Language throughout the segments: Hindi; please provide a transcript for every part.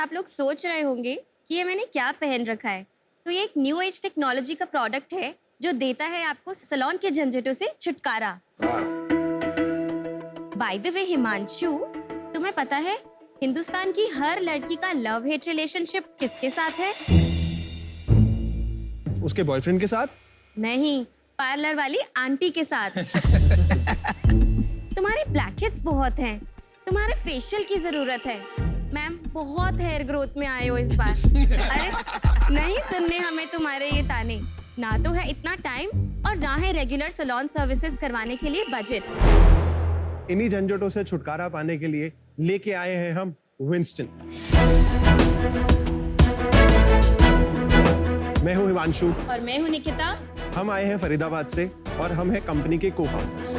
आप लोग सोच रहे होंगे कि ये मैंने क्या पहन रखा है, तो ये एक न्यू एज टेक्नोलॉजी का प्रोडक्ट है जो देता है आपको सैलून के झंझटों से छुटकारा। बाय द वे हिमांशु, तुम्हें पता है हिंदुस्तान की हर लड़की का लव हेट रिलेशनशिप किसके साथ है? उसके बॉयफ्रेंड के साथ? नहीं, पार्लर वाली आंटी के साथ। तुम्हारे ब्लैकहेड्स बहुत हैं, तुम्हारे फेशियल की जरूरत है। मैम बहुत हेयर ग्रोथ में आए हो इस बार। अरे नहीं सुनने हमें तुम्हारे ये ताने। ना तो है इतना टाइम और ना है रेगुलर सैलून सर्विसेज करवाने के लिए बजट। इन्हीं झंझटों से छुटकारा पाने के लिए लेके आए हैं हम विंस्टन। मैं हूं हिमांशु और मैं हूं निकिता। हम आए हैं फरीदाबाद से और हम हैं कंपनी के को-फाउंडर्स।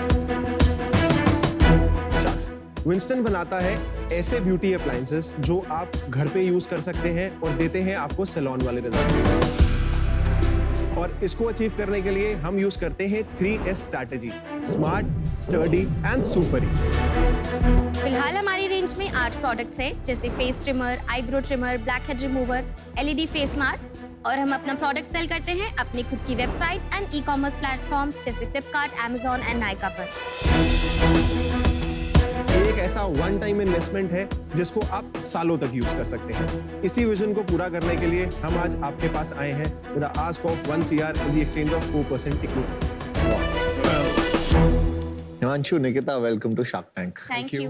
विंस्टन बनाता है ऐसे ब्यूटी अप्लायंसेस जो आप घर पे यूज कर सकते हैं और देते हैं आपको सैलून वाले रिजल्ट्स। और इसको अचीव करने के लिए हम यूज करते हैं 3S strategy: smart, sturdy and super easy. फिलहाल हमारी रेंज में 8 प्रोडक्ट्स हैं, जैसे face trimmer, eyebrow trimmer, black head remover, LED face mask. और हम अपना प्रोडक्ट सेल करते हैं अपनी खुद की वेबसाइट एंड ई-कॉमर्स प्लेटफॉर्म्स जैसे फ्लिपकार्ट, Amazon एंड नायका पर। एक ऐसा वन टाइम इन्वेस्टमेंट है जिसको आप सालों तक यूज कर सकते हैं। इसी विजन को पूरा करने के लिए हम आज आपके पास आए हैं with a ask of 1 CR in the exchange of 4% equity. Himanshu, Nikita, welcome to shark tank. Thank you.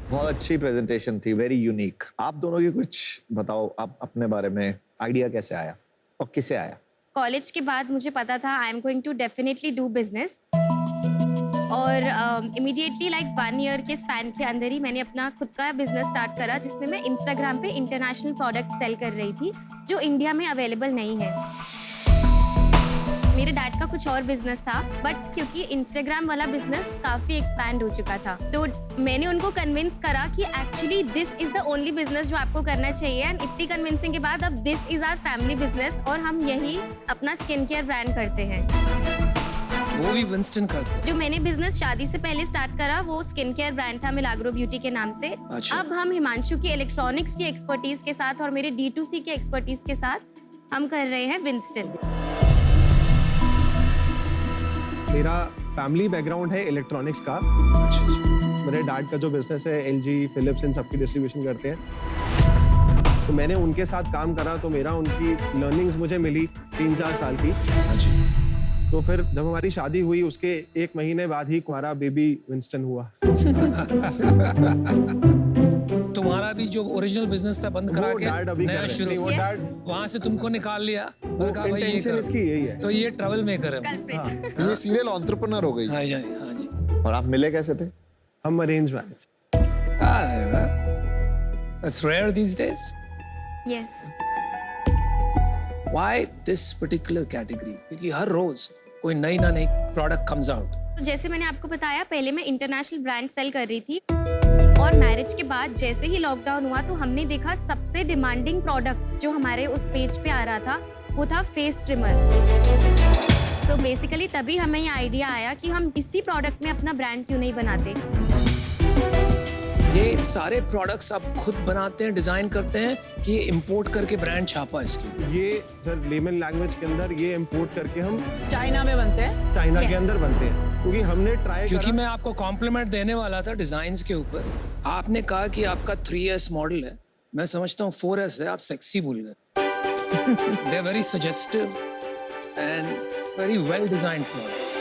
बहुत अच्छी प्रेजेंटेशन थी, वेरी यूनिक। आप दोनों की कुछ बताओ, आप अपने बारे में, आइडिया कैसे आया और किसे आया? कॉलेज के बाद मुझे पता था I am going to definitely do business, और इमीडिएटली लाइक 1 ईयर के स्पैन के अंदर ही मैंने अपना खुद का बिजनेस स्टार्ट करा, जिसमें मैं इंस्टाग्राम पे इंटरनेशनल प्रोडक्ट सेल कर रही थी जो इंडिया में अवेलेबल नहीं है। मेरे डैड का कुछ और बिजनेस था, बट क्योंकि इंस्टाग्राम वाला बिजनेस काफी एक्सपैंड हो चुका था, तो मैंने उनको कन्विंस करा कि actually this is the only business जो आपको करना चाहिए। एंड इतनी कन्विंसिंग के बाद अब this is our family business और हम यही अपना स्किन केयर ब्रांड करते हैं। वो भी विंस्टन करते हैं। जो मैंने बिजनेस शादी से पहले स्टार्ट करा वो स्किन केयर ब्रांड था मिलाग्रो ब्यूटी के नाम से। अच्छा। अब हम हिमांशु की इलेक्ट्रॉनिक्स की एक्सपर्टीज के साथ और मेरे D2C के एक्सपर्टीज के साथ हम कर रहे हैं विंस्टन। मेरा फैमिली बैकग्राउंड है इलेक्ट्रॉनिक्स का। मेरे डैड का जो बिजनेस है LG, फिलिप्स, इन सबकी डिस्ट्रीब्यूशन करते हैं। तो मैंने उनके साथ काम करा, तो मेरा उनकी लर्निंग्स मुझे मिली 3-4 साल की। तो फिर जब हमारी शादी हुई उसके 1 महीने बाद ही हमारा बेबी विंस्टन हुआ। तुम्हारा भी जो ओरिजिनल बिजनेस था बंद करा वो के डैड अभी कर नया रहे हैं। शुरू, नहीं, वो Yes. डैड, वहाँ से तुमको निकाल लिया। वो और कहा, भाई ये इंटेंशन करो। इसकी यही है। तो ये ट्रैवल मेकर है। कल्प्रिट। ये सीरियल एंटरप्रेन्योर हो गई। हाँ जी, हाँ जी। और आप मिले कैसे थे? हम अरेंज मैरिज। अरे वाह, That's rare these days. Yes. Why this particular category? क्योंकि हर रोज कोई नई ना नई प्रोडक्ट comes out. तो जैसे मैंने आपको बताया, पहले मैं इंटरनेशनल ब्रांड सेल कर रही थी और मैरिज के बाद जैसे ही लॉकडाउन हुआ तो हमने देखा सबसे डिमांडिंग प्रोडक्ट जो हमारे उस पेज पे आ रहा था वो था फेस ट्रिमर। सो बेसिकली तभी हमें ये आइडिया आया कि हम इसी प्रोडक्ट में अपना ब्रांड क्यों नहीं बनाते। ये सारे प्रोडक्ट्स आप खुद बनाते हैं, डिजाइन करते हैं कि ये इंपोर्ट करके ब्रांड छापा इसकी? ये सर लेमन लैंग्वेज के अंदर ये इंपोर्ट करके हम चाइना में बनते हैं। चाइना के Yes. अंदर बनते हैं, क्योंकि हमने ट्राई क्योंकि करा। मैं आपको कॉम्प्लीमेंट देने वाला था डिजाइन्स के ऊपर। आपने कहा कि आपका 3S मॉडल है, मैं समझता हूँ 4S है, आप सेक्सी भूल गए। They're very suggestive and very well designed products.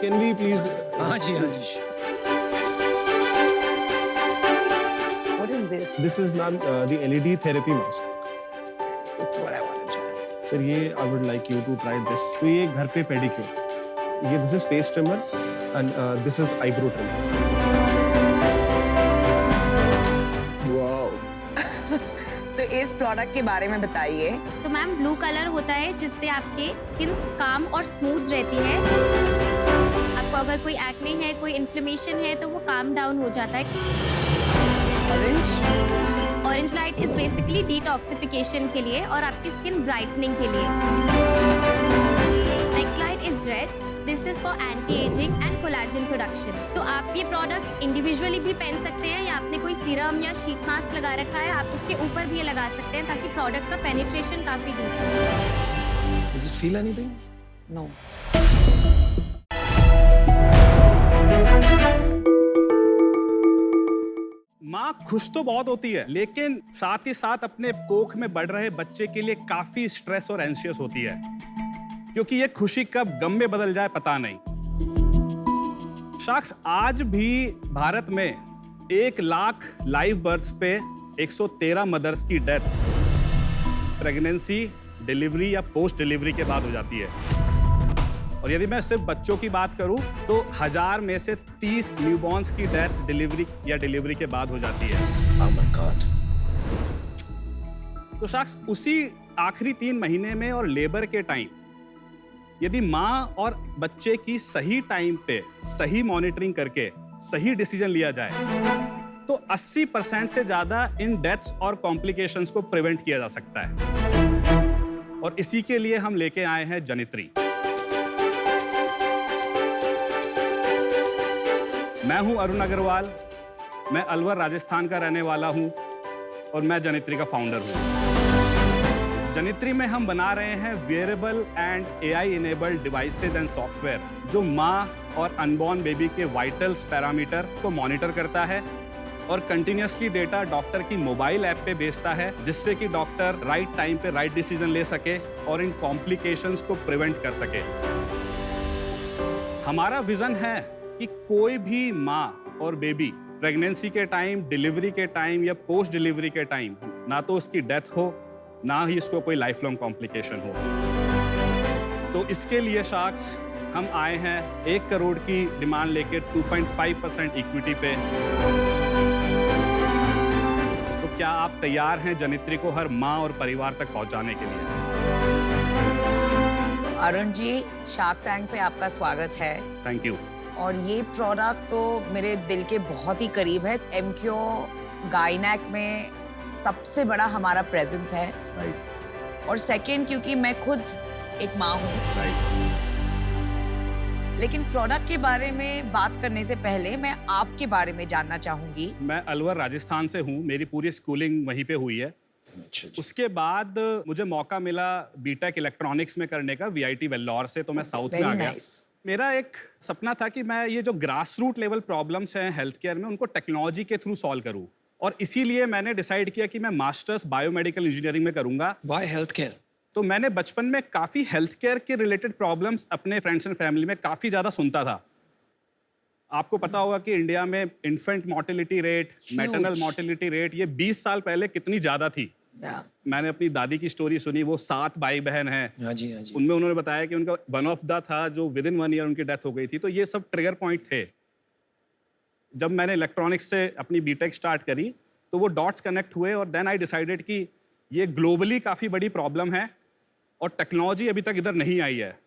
Can we please? हाँ जी, हाँ जी। What is this? This is ma'am the LED therapy mask. This is what I want to try. Sir ये I would like you to try this. तो ये घर पे पेडिक्योर। ये this is face trimmer and this is eyebrow trimmer. Wow. तो इस प्रोडक्ट के बारे में बताइए। तो मैम ब्लू कलर होता है जिससे आपके स्किन काम और स्मूथ रहती है। आपको अगर कोई एक्ने है, कोई इन्फ्लेमेशन है तो वो काम डाउन हो जाता है। Orange light is basically detoxification के लिए और आपकी स्किन ब्राइटनिंग के लिए। Next light one is red, this is for anti ageing and collagen production. तो आप ये प्रोडक्ट इंडिविजुअली भी पहन सकते हैं या आपने कोई सीरम या शीट मास्क लगा रखा है, आप उसके ऊपर भी ये लगा सकते हैं ताकि प्रोडक्ट का पेनिट्रेशन काफी डीप हो। Does it feel anything? No. माँ खुश तो बहुत होती है, लेकिन साथ ही साथ अपने कोख में बढ़ रहे बच्चे के लिए काफी स्ट्रेस और एंशियस होती है, क्योंकि ये खुशी कब गम में बदल जाए पता नहीं। शख्स, आज भी भारत में 1 लाख लाइव बर्थ्स पे 113 मदर्स की डेथ प्रेगनेंसी, डिलीवरी या पोस्ट डिलीवरी के बाद हो जाती है। और यदि मैं सिर्फ बच्चों की बात करूं तो 1000 में से 30 न्यूबॉर्न्स की डेथ डिलीवरी या डिलीवरी के बाद हो जाती है। Oh my God. तो शख्स, उसी आखिरी 3 महीने में और लेबर के टाइम यदि माँ और बच्चे की सही टाइम पे सही मॉनिटरिंग करके सही डिसीजन लिया जाए तो 80% से ज्यादा इन डेथ्स और कॉम्प्लिकेशंस को प्रिवेंट किया जा सकता है। और इसी के लिए हम लेके आए हैं जनित्री। मैं हूं अरुण अग्रवाल, मैं अलवर राजस्थान का रहने वाला हूं और मैं जनित्री का फाउंडर हूं। जनित्री में हम बना रहे हैं wearable and AI enabled devices and software जो मां और अनबॉर्न बेबी के वाइटल्स पैरामीटर को मॉनिटर करता है और कंटिन्यूअसली डेटा डॉक्टर की मोबाइल ऐप पे भेजता है, जिससे कि डॉक्टर राइट टाइम पे राइट डिसीजन ले सके और इन कॉम्प्लिकेशंस को प्रिवेंट कर सके। हमारा विजन है कि कोई भी माँ और बेबी प्रेगनेंसी के टाइम, डिलीवरी के टाइम या पोस्ट डिलीवरी के टाइम ना तो उसकी डेथ हो, ना ही इसको कोई लाइफ लॉन्ग कॉम्प्लिकेशन हो। तो इसके लिए शख्स हम आए हैं 1 करोड़ की डिमांड लेके 2.5% इक्विटी पे। तो क्या आप तैयार हैं जनित्री को हर माँ और परिवार तक पहुंचाने के लिए? अरुण जी, शार्क टैंक पे आपका स्वागत है। Thank you. और ये प्रोडक्ट तो मेरे दिल के बहुत ही करीब है। एमक्यू गायनेक में सबसे बड़ा हमारा प्रेजेंस है। राइट। और सेकंड, क्योंकि मैं खुद एक माँ हूँ। राइट। लेकिन प्रोडक्ट के बारे में बात करने से पहले मैं आपके बारे में जानना चाहूंगी। मैं अलवर राजस्थान से हूँ, मेरी पूरी स्कूलिंग वहीं पे हुई है। उसके बाद मुझे मौका मिला बीटेक इलेक्ट्रॉनिक्स में करने का VIT वेल्लोर से, तो मैं साउथ में आ गया। मेरा एक सपना था कि मैं ये जो ग्रास रूट लेवल प्रॉब्लम्स हैं हेल्थ केयर में उनको टेक्नोलॉजी के थ्रू सॉल्व करूं, और इसीलिए मैंने डिसाइड किया कि मैं मास्टर्स बायोमेडिकल इंजीनियरिंग में करूंगा। Why healthcare? तो मैंने बचपन में काफ़ी हेल्थ केयर के रिलेटेड प्रॉब्लम्स अपने फ्रेंड्स एंड फैमिली में काफ़ी ज़्यादा सुनता था। आपको पता होगा कि इंडिया में infant mortality rate, maternal mortality rate ये 20 साल पहले कितनी ज़्यादा थी। मैंने अपनी दादी की स्टोरी सुनी, वो 7 भाई बहन हैं। हाँ जी, हाँ जी। उनमें उन्होंने बताया कि उनका वन ऑफ द था जो विदिन 1 ईयर उनकी डेथ हो गई थी। तो ये सब ट्रिगर पॉइंट थे। जब मैंने इलेक्ट्रॉनिक्स से अपनी बीटेक स्टार्ट करी तो वो डॉट्स कनेक्ट हुए और देन आई डिसाइडेड कि ये ग्लोबली काफ़ी बड़ी प्रॉब्लम है और टेक्नोलॉजी अभी तक इधर नहीं आई है।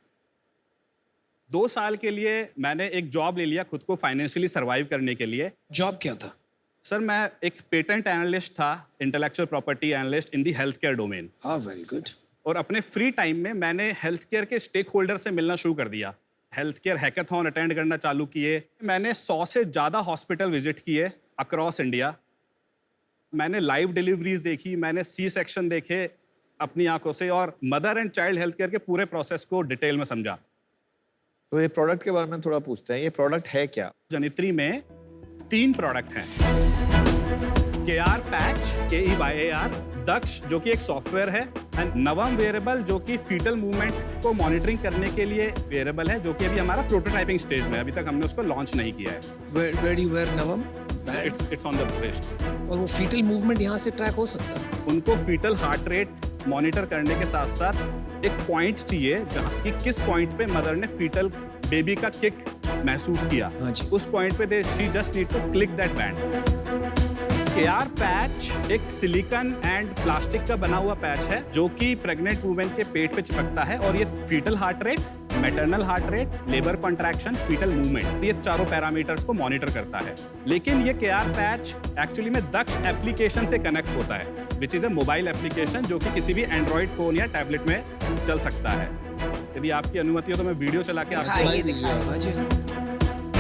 2 साल के लिए मैंने एक जॉब ले लिया खुद को फाइनेंशियली सर्वाइव करने के लिए। जॉब क्या था? सर, मैं एक पेटेंट एनालिस्ट था, intellectual property analyst in the health care domain. हाँ, वेरी गुड। और अपने फ्री टाइम में मैंने हेल्थ केयर के स्टेक होल्डर से मिलना शुरू कर दिया। हेल्थ केयर हैकाथॉन अटेंड करना चालू किए। मैंने 100 से ज़्यादा हॉस्पिटल विजिट किए अक्रॉस इंडिया। मैंने लाइव डिलीवरीज देखी, मैंने सी सेक्शन देखे अपनी आंखों से, और mother and child health care के पूरे प्रोसेस को डिटेल में समझा। तो ये प्रोडक्ट के बारे में थोड़ा पूछते हैं, ये प्रोडक्ट है क्या? जनित्री में 3 प्रोडक्ट हैं। KR पैच, KEYAR, दक्ष जो कि एक सॉफ्टवेयर है, एंड नवम वेरेबल जो कि फीटल मूवमेंट को मॉनिटरिंग करने के लिए वेरेबल है, जो कि अभी हमारा प्रोटोटाइपिंग स्टेज में है। अभी तक हमने उसको लॉन्च नहीं किया है। Where do you wear नवम? It's on the wrist। और वो फीटल मूवमेंट यहाँ से ट्रैक हो सकता है? उनको फीटल हार्ट रेट मॉनिटर करने के साथ साथ एक पॉइंट चाहिए जहाँ कि किस पॉइंट पे मदर ने फीटल बेबी का किक महसूस किया। हाँ जी। उस पॉइंट पे she just need to click that band. KR patch एक सिलिकॉन एंड प्लास्टिक का बना हुआ पैच है जो कि प्रेग्नेंट वुमेन के पेट पे चिपकता है, और ये foetal heart rate, maternal heart rate, labour contraction, foetal movement, ये चारों पैरामीटर्स को मॉनिटर करता है। लेकिन ये KR पैच एक्चुअली में दक्ष एप्लीकेशन से कनेक्ट होता है, which is a mobile application जो कि किसी भी एंड्रॉइड फोन या टैबलेट में चल सकता है। यदि आपकी अनुमति हो तो मैं वीडियो चला के आपको दिखाइए दिखाइए।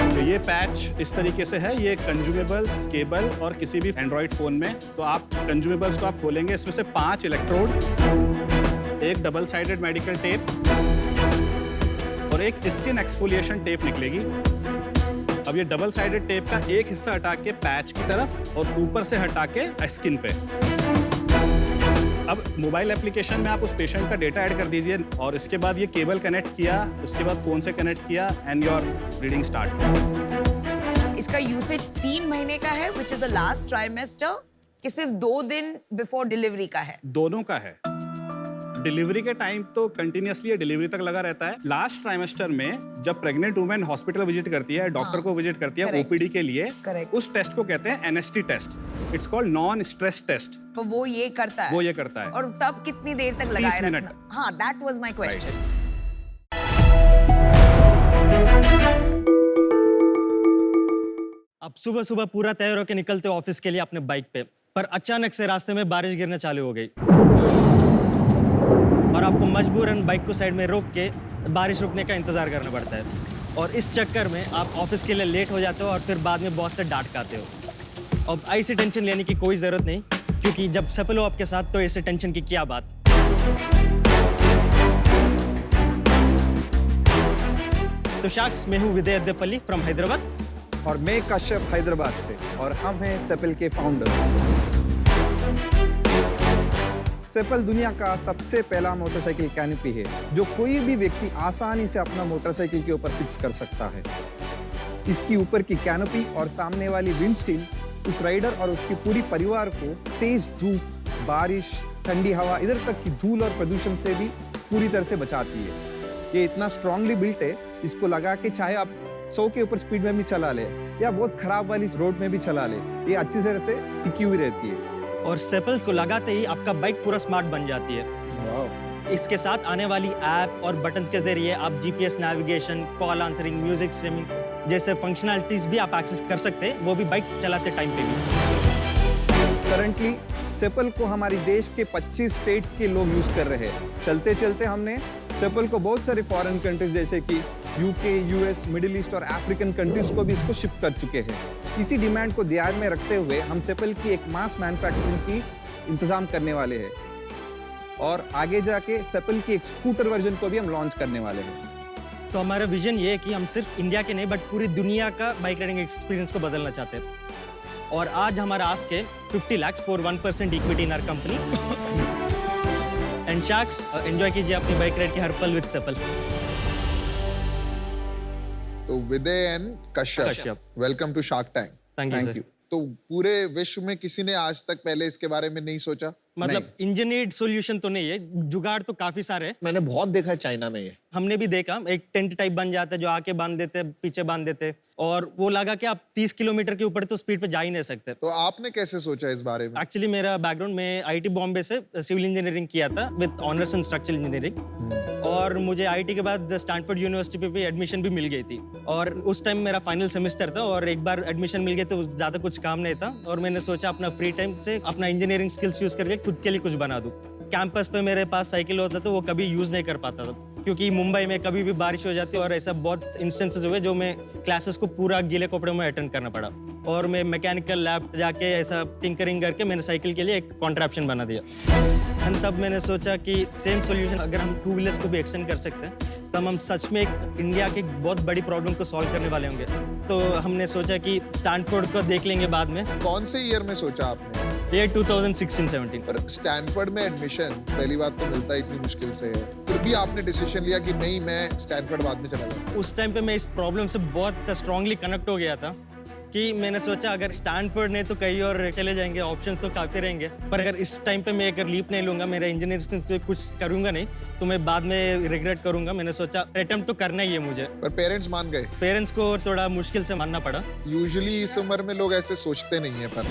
तो ये पैच इस तरीके से है, ये कंज्यूमेबल्स, केबल और किसी भी एंड्रॉइड फोन में, तो आप कंज्यूमेबल्स को आप खोलेंगे, इसमें से 5 इलेक्ट्रोड, एक डबल साइडेड मेडिकल टेप और एक स्किन एक्सफोलिएशन टेप निकलेगी। अब ये डबल साइडेड टेप का एक हिस्सा हटा के पैच की तरफ और ऊपर से हटा के स्किन पे। अब मोबाइल एप्लीकेशन में आप उस पेशेंट का डेटा ऐड कर दीजिए और इसके बाद ये केबल कनेक्ट किया, उसके बाद फोन से कनेक्ट किया एंड योर रीडिंग स्टार्ट। इसका यूसेज 3 महीने का है, which is the last trimester, कि सिर्फ 2 दिन बिफोर डिलीवरी का है? दोनों का है। डिलीवरी के टाइम तो कंटिन्यूअसली डिलीवरी तक लगा रहता है। लास्ट ट्राइमेस्टर में जब प्रेग्नेंट वुमेन हॉस्पिटल विजिट करती है, डॉक्टर को विजिट करती है ओपीडी के लिए, उस टेस्ट को कहते हैं NST test. It's called non stress test. तो वो ये करता है? वो ये करता है। और तब कितनी देर तक लगाए 30 मिनट। रखना? हाँ, दैट वाज माय क्वेश्चन। अब सुबह सुबह पूरा तैयार होकर निकलते हो ऑफिस के लिए अपने बाइक पे, पर अचानक से रास्ते में बारिश गिरना चालू हो गई और आपको मजबूरन बाइक को साइड में रोक के बारिश रुकने का इंतजार करना पड़ता है। और इस चक्कर में आप ऑफिस के लिए लेट हो जाते हो और फिर बाद में बॉस से डांट खाते हो। अब ऐसी टेंशन लेने की कोई ज़रूरत नहीं, क्योंकि जब सफल हो आपके साथ तो ऐसे टेंशन की क्या बात। तो शार्क्स, मैं हूँ विजय अद्देपल्ली फ्रॉम हैदराबाद। और मैं कश्यप हैदराबाद से, और हम हैं सेपल के फाउंडर। सेपल दुनिया का सबसे पहला मोटरसाइकिल कैनोपी है जो कोई भी व्यक्ति आसानी से अपना मोटरसाइकिल के ऊपर फिक्स कर सकता है। इसकी ऊपर की कैनोपी और सामने वाली विंडशील्ड उस राइडर और उसके पूरी परिवार को तेज धूप, बारिश, ठंडी हवा, इधर तक की धूल और प्रदूषण से भी पूरी तरह से बचाती है। ये इतना स्ट्रांगली बिल्ट है, इसको लगा के चाहे आप 100 के ऊपर स्पीड में भी चला ले या बहुत खराब वाली रोड में भी चला ले, ये अच्छी तरह से टिकी हुई रहती है। और सेपल्स को लगाते ही आपका बाइक पूरा स्मार्ट बन जाती है। इसके साथ आने वाली ऐप और बटन्स के जरिए आप GPS navigation, call answering, music streaming जैसे फंक्शनलिटीज भी आप एक्सेस कर सकते हैं, वो भी बाइक चलाते टाइम पे भी। करंटली सेपल को हमारी देश के 25 स्टेट्स के लोग यूज कर रहे हैं। चलते चलते हमने सेपल को बहुत सारे फॉरेन कंट्रीज जैसे कि यूके, यूएस, मिडिल ईस्ट और अफ्रीकन कंट्रीज को भी इसको शिप कर चुके हैं। इसी डिमांड को ध्यान में रखते हुए हम सेपल की एक मास मैन्युफैक्चरिंग की इंतजाम करने वाले हैं और आगे जाके सेपल की एक स्कूटर वर्जन को भी हम लॉन्च करने वाले हैं। तो हमारा विजन ये है कि हम सिर्फ इंडिया के नहीं बट पूरी दुनिया का बाइक राइडिंग एक्सपीरियंस को बदलना चाहते हैं। और आज हमारा आस्क है 50 lakhs for 1% equity in our company. And sharks, enjoy कीजिए अपनी बाइक राइड की हर पल विद सेपल। तो Vijay and Kashyap, Kashyap. Welcome to shark tank. Thank you sir. तो पूरे विश्व में किसी ने आज तक पहले इसके बारे में नहीं सोचा? मतलब इंजीनियर्ड सॉल्यूशन तो नहीं है, जुगाड़ तो काफी सारे हैं। मैंने बहुत देखा है चाइना में ये। हमने भी देखा, एक टेंट टाइप बन जाता है जो आके बांध देते, पीछे बांध देते, और वो लगा कि आप 30 किलोमीटर के ऊपर तो स्पीड पे जा ही नहीं सकते। तो आपने कैसे सोचा इस बारे में? एक्चुअली मेरा बैकग्राउंड में आईटी बॉम्बे से सिविल इंजीनियरिंग किया था with honours in structural engineering, और मुझे आईटी के बाद स्टैनफोर्ड यूनिवर्सिटी पे भी एडमिशन भी मिल गई थी। और उस टाइम मेरा फाइनल सेमेस्टर था और एक बार एडमिशन मिल गई तो ज्यादा कुछ काम नहीं था, और मैंने सोचा अपना फ्री टाइम से अपना इंजीनियरिंग स्किल्स यूज करके खुद के लिए कुछ बना दूं। कैंपस पे मेरे पास साइकिल होता तो वो कभी यूज नहीं कर पाता था, क्योंकि मुंबई में कभी भी बारिश हो जाती और ऐसा बहुत इंस्टेंसेस हुए जो मैं क्लासेस को पूरा गीले कपड़े में अटेंड करना पड़ा, और मैं मैकेनिकल लैब जाके ऐसा टिंकरिंग करके मैंने साइकिल के लिए एक कॉन्ट्रैप्शन बना दिया। एंड तब मैंने सोचा कि सेम सॉल्यूशन अगर हम 2 व्हीलर्स को भी एक्सटेंड कर सकते हैं तब हम सच में एक इंडिया की बहुत बड़ी प्रॉब्लम को सॉल्व करने वाले होंगे। तो हमने सोचा कि स्टैनफोर्ड को देख लेंगे बाद में। कौन से ईयर में सोचा आपने? ये 2016-17। पर स्टैनफोर्ड में एडमिशन पहली बात तो मिलता इतनी मुश्किल से है, फिर भी आपने डिसीजन लिया कि नहीं, मैं स्टैनफोर्ड बाद में चला जाऊंगा। उस टाइम पे मैं इस प्रॉब्लम से बहुत स्ट्रांगली कनेक्ट हो गया था कि मैंने सोचा अगर स्टैनफोर्ड नहीं तो कहीं और चले जाएंगे, ऑप्शंस तो काफ़ी रहेंगे, पर अगर इस टाइम पे मैं अगर लीप नहीं लूँगा, मेरा इंजीनियरिंग तो कुछ करूँगा नहीं तो मैं बाद में रिग्रेट करूँगा। मैंने सोचा अटेम्प्ट तो करना ही है मुझे। पर पेरेंट्स मान गए? पेरेंट्स को थोड़ा मुश्किल से मानना पड़ा। यूजुअली इस उम्र में लोग ऐसे सोचते नहीं है। पर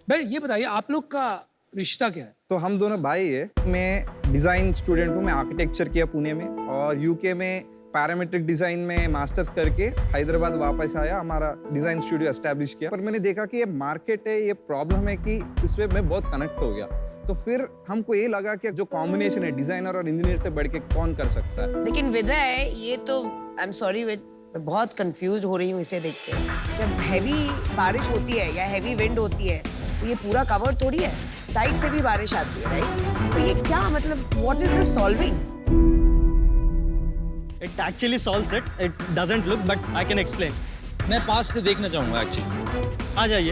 भाई ये बताइए आप लोग का रिश्ता क्या है? तो हम दोनों भाई है। मैं डिज़ाइन स्टूडेंट हूँ, मैं आर्किटेक्चर किया पुणे में और यूके में पैरामेट्रिक डिज़ाइन में मास्टर्स करके हैदराबाद वापस आया, हमारा डिज़ाइन स्टूडियो एस्टैब्लिश किया। पर मैंने देखा कि ये मार्केट है, ये प्रॉब्लम है कि इसमें मैं बहुत कनेक्ट हो गया। तो फिर हमको ये लगा कि जो कॉम्बिनेशन है डिजाइनर और इंजीनियर से बढ़ के कौन कर सकता है। लेकिन विदय, ये तो आई एम सॉरी मैं बहुत कंफ्यूज हो रही हूँ इसे देख के। जब हैवी बारिश होती है या हैवी विंड होती है तो ये पूरा कवर थोड़ी है, साइड से भी बारिश आती है, राइट? तो ये क्या मतलब, what is this solving? It actually solves it. It doesn't look, but I can explain. मैं पास से देखना चाहूंगा एक्चुअली। आ जाइए।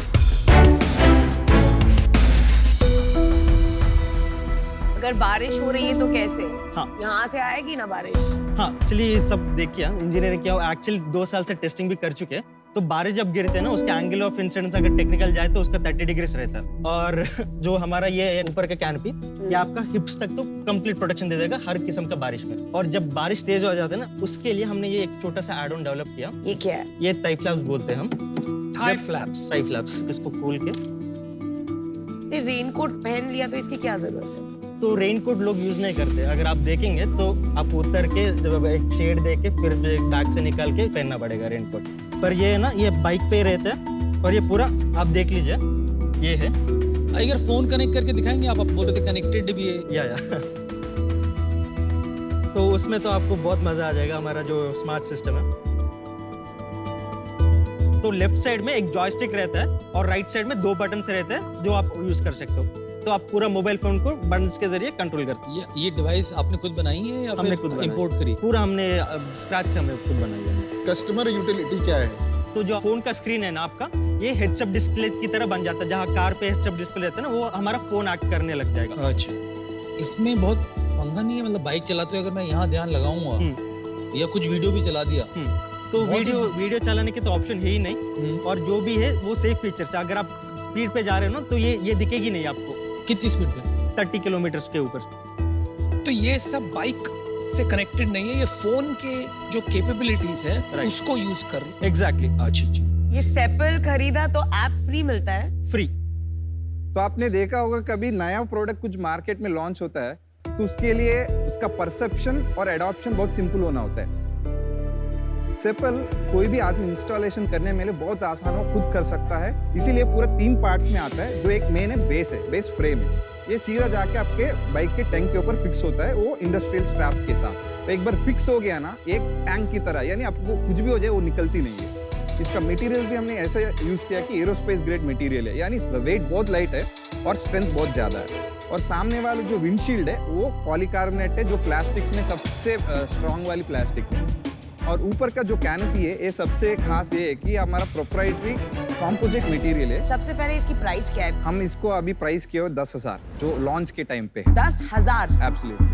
अगर बारिश हो रही है तो कैसे? हाँ। यहाँ से आएगी ना बारिश? हाँ, चलिए ये सब देखिए। इंजीनियरिंग किया, एक्चुअली 2 साल से टेस्टिंग भी कर चुके हैं। तो बारिश जब गिरते हैं ना, उसके एंगल ऑफ इंसिडेंस अगर टेक्निकल जाए तो उसका 30 डिग्रीज रहता है। और जो हमारा ये है ऊपर का कैनपी, ये आपका हिप्स तक तो कंप्लीट प्रोटेक्शन दे देगा हर किस्म का बारिश में। और जब बारिश तेज हो जाती है ना, उसके लिए हमने ये एक छोटा सा एड ऑन डेवलप किया। ये क्या है? ये थाई फ्लैप्स बोलते हैं हम। Thai flaps. थाई फ्लैप्स, इसको खोल के। ये रेनकोट पहन लिया तो इसकी क्या जरूरत है? तो रेनकोट लोग यूज नहीं करते। अगर आप देखेंगे तो आप उतर के जब एक शेड दे के फिर बैग से निकाल के पहनना पड़ेगा रेनकोट। पर ये है ना, ये बाइक पे रहता है और ये पूरा आप देख लीजिए, ये है। अगर फोन कनेक्ट करके दिखाएंगे आप बोल रहे थे कनेक्टेड भी है। या तो उसमें तो आपको बहुत मजा आ जाएगा, हमारा जो स्मार्ट सिस्टम है। तो लेफ्ट साइड में एक जॉयस्टिक रहता है और राइट साइड में 2 बटन रहते हैं जो आप यूज कर सकते हो। तो आप पूरा मोबाइल फोन को बटन्स के जरिए कंट्रोल कर सकते ये डिवाइस आपने खुद बनाई है या हमने खुद इंपोर्ट करी? पूरा हमने स्क्रैच से हमने खुद बनाई है। कस्टमर यूटिलिटी क्या है? तो जो फोन का स्क्रीन है ना आपका, ये हेड्स अप डिस्प्ले की तरह बन जाता है। जहाँ कार पे हेड्स अप डिस्प्ले रहता है ना, वो हमारा फोन एक्ट करने लग जाएगा। अच्छा, इसमें बहुत पंगा नहीं है? मतलब बाइक चलाते हुए अगर मैं यहाँ ध्यान लगाऊंगा या कुछ वीडियो भी चला दिया तो वीडियो चलाने के तो ऑप्शन है ही नहीं। और जो भी है वो सेफ फीचर्स है। अगर आप स्पीड पे जा रहे हो ना तो ये दिखेगी नहीं आपको। कितनी स्पीड पे? 30 किलोमीटर के ऊपर। तो ये सब बाइक से कनेक्टेड नहीं है, ये फोन के जो कैपेबिलिटीज है उसको यूज कर। एग्जैक्टली। अच्छा। ये सेपल खरीदा तो ऐप फ्री मिलता है? फ्री। तो आपने देखा होगा कभी नया प्रोडक्ट कुछ मार्केट में लॉन्च होता है तो उसके लिए उसका परसेप्शन और एडॉप्शन बहुत सिंपल होना होता है। सेपल कोई भी आदमी इंस्टॉलेशन करने में बहुत आसान हो, खुद कर सकता है। इसीलिए पूरा 3 पार्ट्स में आता है। जो एक मेन है, बेस फ्रेम है। ये सीधा जाके आपके बाइक के टैंक के ऊपर फिक्स होता है, वो इंडस्ट्रियल स्ट्रैप्स के साथ। तो एक बार फिक्स हो गया ना, एक टैंक की तरह, यानी आपको कुछ भी हो जाए वो निकलती नहीं है। इसका मटेरियल भी हमने ऐसा यूज किया कि एरोस्पेस ग्रेड मटेरियल है, यानी इसका वेट बहुत लाइट है और स्ट्रेंथ बहुत ज्यादा है। और सामने वाला जो विंडशील्ड है वो पॉलीकार्बोनेट है, जो प्लास्टिक्स में सबसे स्ट्रॉन्ग वाली प्लास्टिक है। और ऊपर का जो कैनोपी है, ये सबसे खास ये है कि हमारा प्रोप्राइटरी कॉम्पोजिट मटेरियल है। सबसे पहले इसकी प्राइस क्या है? हम इसको अभी प्राइस किया 10,000 जो लॉन्च के टाइम पे। 10,000? एब्सोल्युटली।